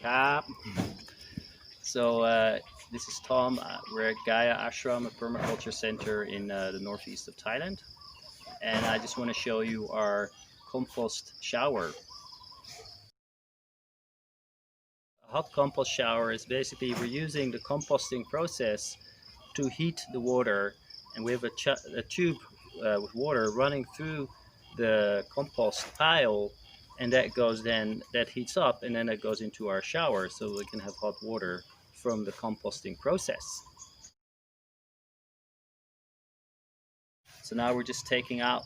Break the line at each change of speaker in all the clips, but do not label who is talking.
Kap. So this is Tom. We're at Gaia Ashram, a permaculture center in the North East of Thailand. And I just want to show you our compost shower. A hot compost shower is basically we're using the composting process to heat the water, and we have a tube with water running through the compost pile, and that heats up, and then it goes into our shower so we can have hot water from the composting process. So now we're just taking out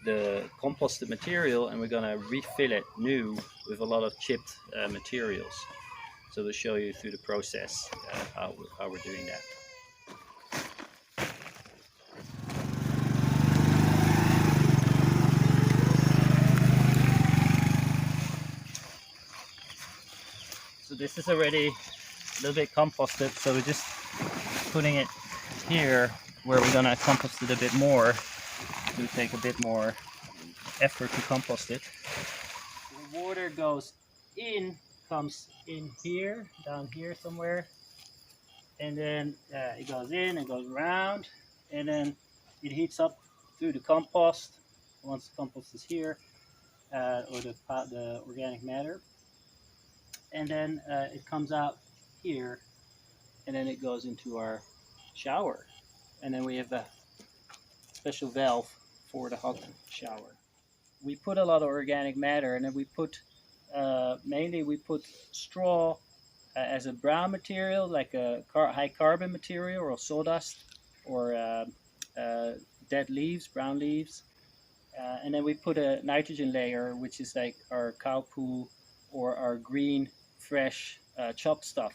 the composted material and we're going to refill it new with a lot of chipped materials. So we'll show you through the process how we're doing that. So this is already a little bit composted, so we're just putting it here where we're gonna compost it a bit more. It will take a bit more effort to compost it. The water comes in here, down here somewhere, and then it goes in and goes around, and then it heats up through the compost. Once the compost is here, or the organic matter, and then it comes out here, and then it goes into our shower, and then we have a special valve for the hot shower. We put a lot of organic matter, and then we put mainly we put straw as a brown material, like a high carbon material, or sawdust, or dead leaves, brown leaves, and then we put a nitrogen layer, which is like our cow poo or our green fresh chopped stuff,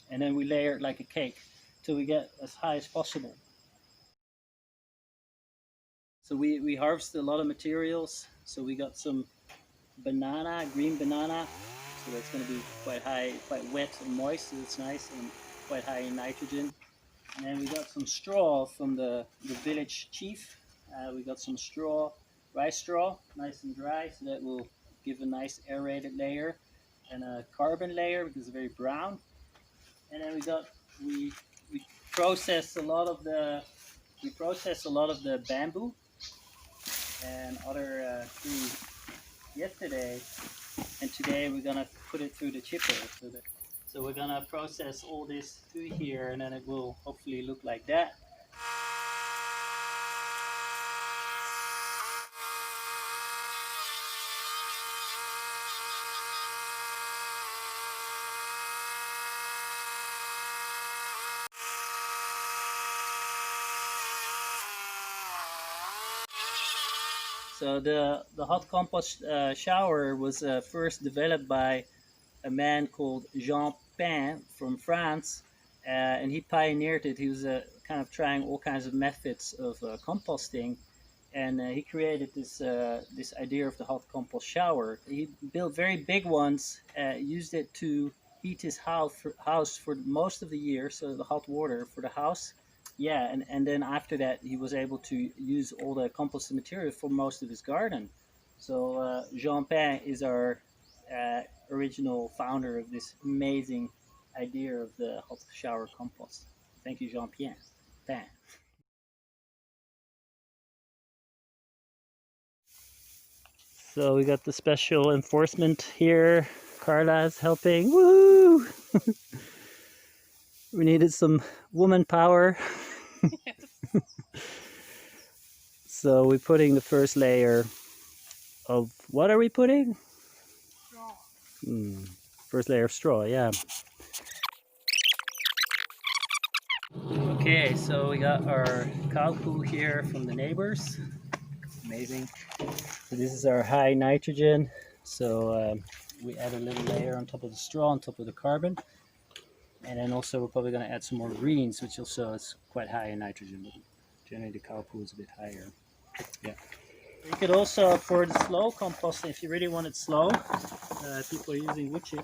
and then we layer it like a cake till we get as high as possible. So we harvested a lot of materials. So we got some green banana, so that's going to be quite high, quite wet and moist, so it's nice, and quite high in nitrogen. And then we got some straw from the village chief. We got some straw, rice straw, nice and dry, so that will give a nice aerated layer, and a carbon layer because it's very brown. And then we process a lot of the bamboo and other trees yesterday, and today we're gonna put it through the chipper. So we're gonna process all this through here, and then it will hopefully look like that. So the hot compost shower was first developed by a man called Jean Pain from France, and he pioneered it. He was kind of trying all kinds of methods of composting, and he created this idea of the hot compost shower. He built very big ones, used it to heat his house for most of the year, so the hot water for the house. Yeah, and then after that he was able to use all the composted material for most of his garden. So Jean Pain is our original founder of this amazing idea of the hot shower compost. Thank you, Jean Pain. So we got the special enforcement here. Carla's helping. Woo! We needed some woman power. So we're putting the first layer of, what are we putting?
Straw.
First layer of straw, yeah. Okay, so we got our cow poo here from the neighbors. Amazing. So this is our high nitrogen. So we add a little layer on top of the straw, on top of the carbon. And then also we're probably going to add some more greens, which also is quite high in nitrogen. But generally the cow poo is a bit higher. Yeah. You could also, for the slow composting, if you really want it slow, people are using wood chip,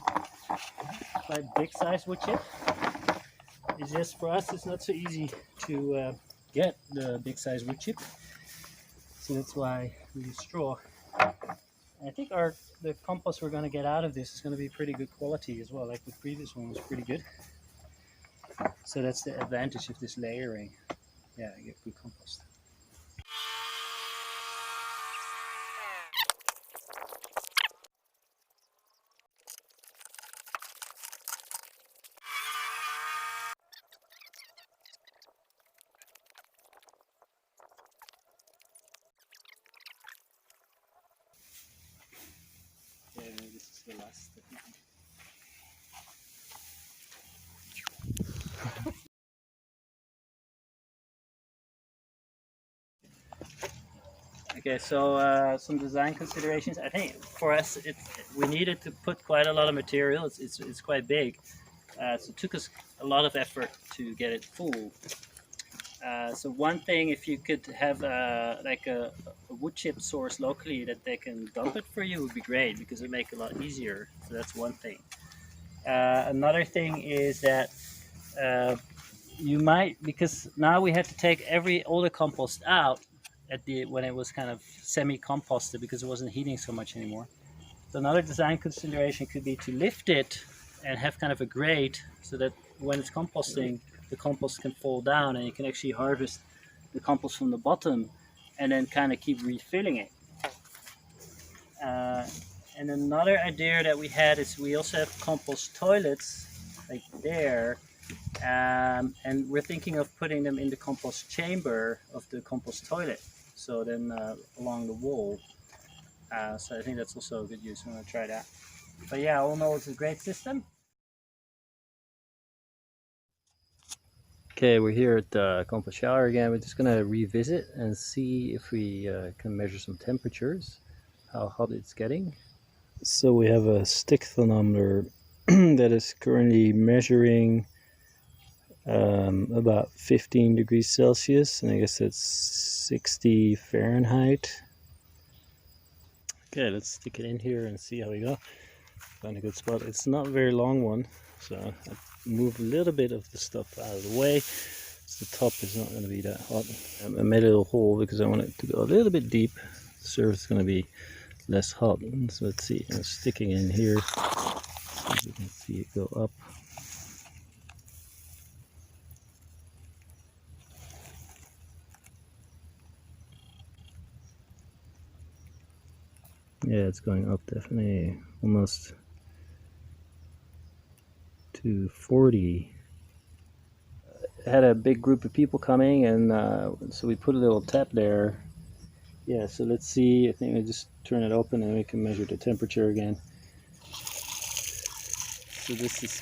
quite big size wood chip. It's just, for us, it's not so easy to get the big size wood chip. So that's why we use straw. I think the compost we're going to get out of this is going to be pretty good quality as well. Like the previous one was pretty good. So that's the advantage of this layering. Yeah, you get good compost. Yeah, this is the last. Okay, so some design considerations. I think for us, we needed to put quite a lot of material. It's quite big, so it took us a lot of effort to get it full. So one thing, if you could have like a wood chip source locally that they can dump it for you, would be great because it would make it a lot easier. So that's one thing. Another thing is that you might, because now we had to take all the compost out when it was kind of semi-composted because it wasn't heating so much anymore. So another design consideration could be to lift it and have kind of a grate so that when it's composting, the compost can fall down and you can actually harvest the compost from the bottom and then kind of keep refilling it. And another idea that we had is we also have compost toilets like there, and we're thinking of putting them in the compost chamber of the compost toilet, so then along the wall. So I think that's also a good use. I'm going to try that. But yeah, all in all, it's a great system. Okay, we're here at the Compost Shower again. We're just going to revisit and see if we can measure some temperatures, how hot it's getting. So we have a stick thermometer that is currently measuring about 15 degrees Celsius, and I guess that's 60 Fahrenheit. Okay, let's stick it in here and see how we go. Find a good spot. It's not a very long one, so I move a little bit of the stuff out of the way. So the top is not going to be that hot. I made a little hole because I want it to go a little bit deep. The surface is going to be less hot. So let's see, I'm sticking in here. As you can see it go up. Yeah, it's going up definitely, almost to 40. I had a big group of people coming, and so we put a little tap there. Yeah, so let's see. I think we just turn it open and we can measure the temperature again. So this is,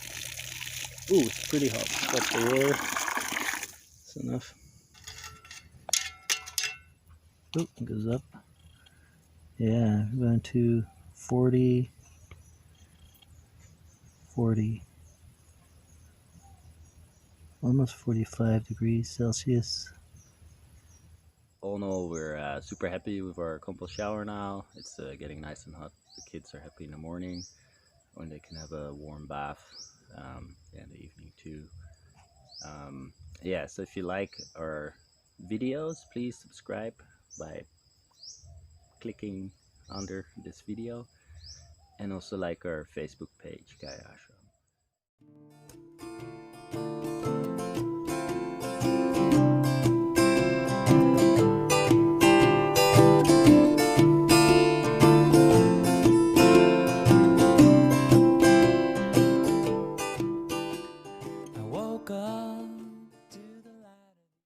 ooh, it's pretty hot. Stop the roar. That's enough. Ooh, it goes up. Yeah, we're going to 40, 40, almost 45 degrees Celsius. All in all, we're super happy with our compost shower now. It's getting nice and hot. The kids are happy in the morning when they can have a warm bath. Yeah, in the evening too. Yeah, so if you like our videos, please subscribe by clicking under this video, and also like our Facebook page, Gaia Ashram. I woke up